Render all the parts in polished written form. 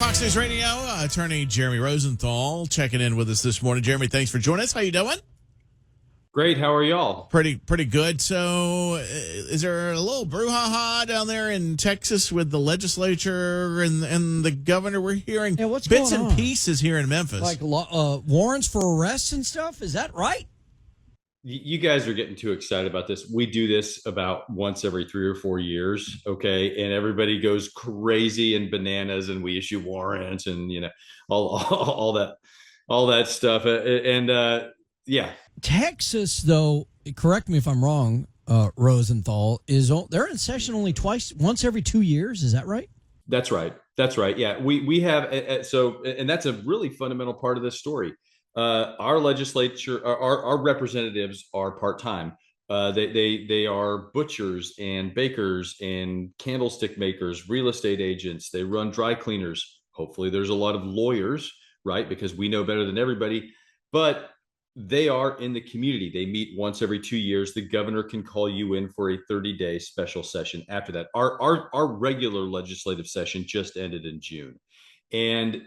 Fox News Radio, attorney Jeremy Rosenthal checking in with us this morning. Jeremy, thanks for joining us. How you doing? Great. How are y'all? Pretty good. So is there a little brouhaha down there in Texas with the legislature and the governor? We're hearing what's bits going and on? pieces here in Memphis. Like warrants for arrests and stuff? Is that right? You guys are getting too excited about this. We do this about once every 3 or 4 years, okay? And everybody goes crazy and bananas, and we issue warrants, and all that stuff. Yeah. Texas, though, correct me if I'm wrong, Rosenthal, they're in session only once every 2 years. Is that right? That's right. Yeah, we have and that's a really fundamental part of this story. Our legislature, our representatives are part-time. They are butchers and bakers and candlestick makers, real estate agents. They run dry cleaners. Hopefully there's a lot of lawyers, right? Because we know better than everybody, but they are in the community. They meet once every 2 years. The governor can call you in for a 30-day special session after that. Our regular legislative session just ended in June. And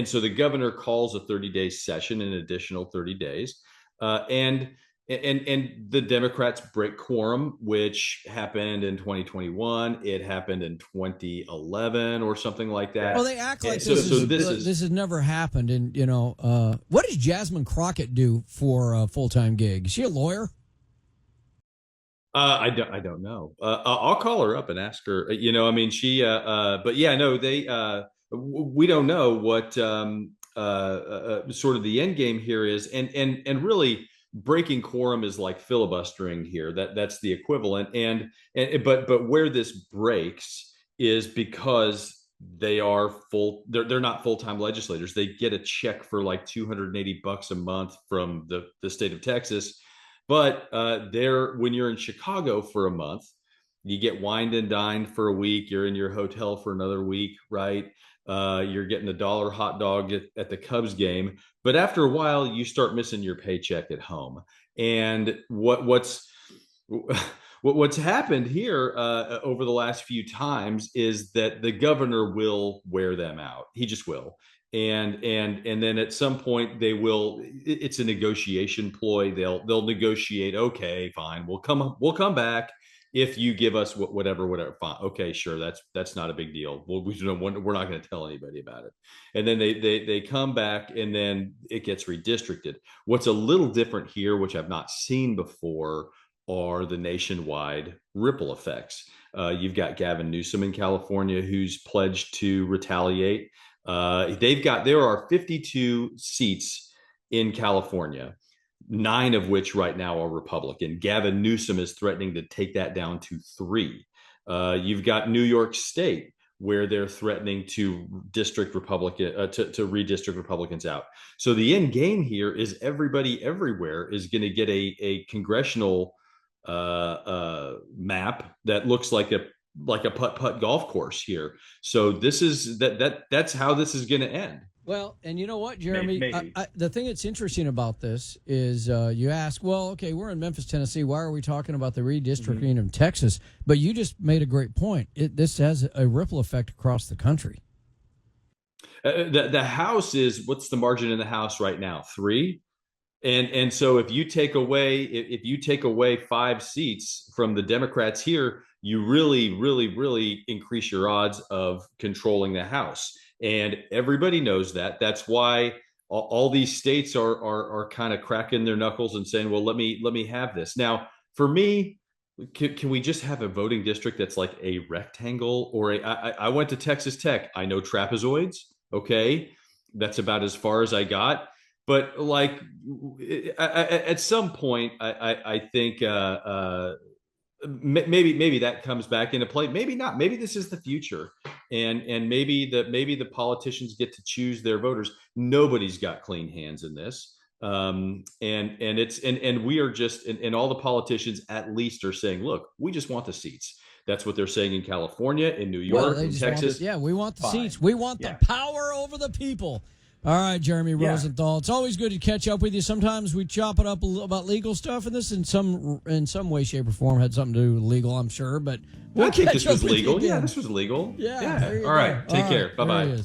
so the governor calls a 30-day session, an additional 30 days, and the Democrats break quorum, which happened in 2021. It happened in 2011 or something like that. Well, they act like this has never happened. And what does Jasmine Crockett do for a full-time gig? Is she a lawyer? I don't know. I'll call her up and ask her. She. But yeah, no, they. We don't know what sort of the end game here is, and really breaking quorum is like filibustering here. That's the equivalent. But where this breaks is because they are they're not full-time legislators. They get a check for like $280 a month from the state of Texas, but when you're in Chicago for a month, you get wined and dined for a week. You're in your hotel for another week, right? You're getting $1 hot dog at the Cubs game, but after a while, you start missing your paycheck at home. And what's happened here over the last few times is that the governor will wear them out. He just will. And then at some point they will. It's a negotiation ploy. They'll negotiate. Okay, fine. We'll come back if you give us whatever. Fine. Okay, sure. That's not a big deal. We're not going to tell anybody about it. And then they come back, and then it gets redistricted. What's a little different here, which I've not seen before, are the nationwide ripple effects. You've got Gavin Newsom in California, who's pledged to retaliate. There are 52 seats in California, 9 of which right now are Republican. Gavin Newsom is threatening to take that down to 3. You've got New York State, where they're threatening to redistrict Republicans out. So the end game here is everybody everywhere is going to get a congressional map that looks like a putt-putt golf course here. So that's how this is going to end. Well, and you know what, Jeremy? Maybe. The thing that's interesting about this is you ask, well, okay, we're in Memphis, Tennessee. Why are we talking about the redistricting of Texas? But you just made a great point. This has a ripple effect across the country. The House is, what's the margin in the House right now? 3? And so if you take away 5 seats from the Democrats here, you really, really, really increase your odds of controlling the House. And everybody knows that. That's why all these states are kind of cracking their knuckles and saying, well, let me have this. Now, for me, can we just have a voting district that's like a rectangle? Or I went to Texas Tech. I know trapezoids. Okay. That's about as far as I got. But like at some point, I think maybe that comes back into play. Maybe not. Maybe this is the future, and maybe the politicians get to choose their voters. Nobody's got clean hands in this, and we are just and all the politicians at least are saying, look, we just want the seats. That's what they're saying in California, in New York, in Texas. We want the seats. We want the power over the people. All right, Jeremy Rosenthal. It's always good to catch up with you. Sometimes we chop it up a little about legal stuff, and this in some way, shape, or form had something to do with legal, I'm sure. But I think this was legal. Yeah, this was legal. Yeah. All right. Take care. Bye-bye.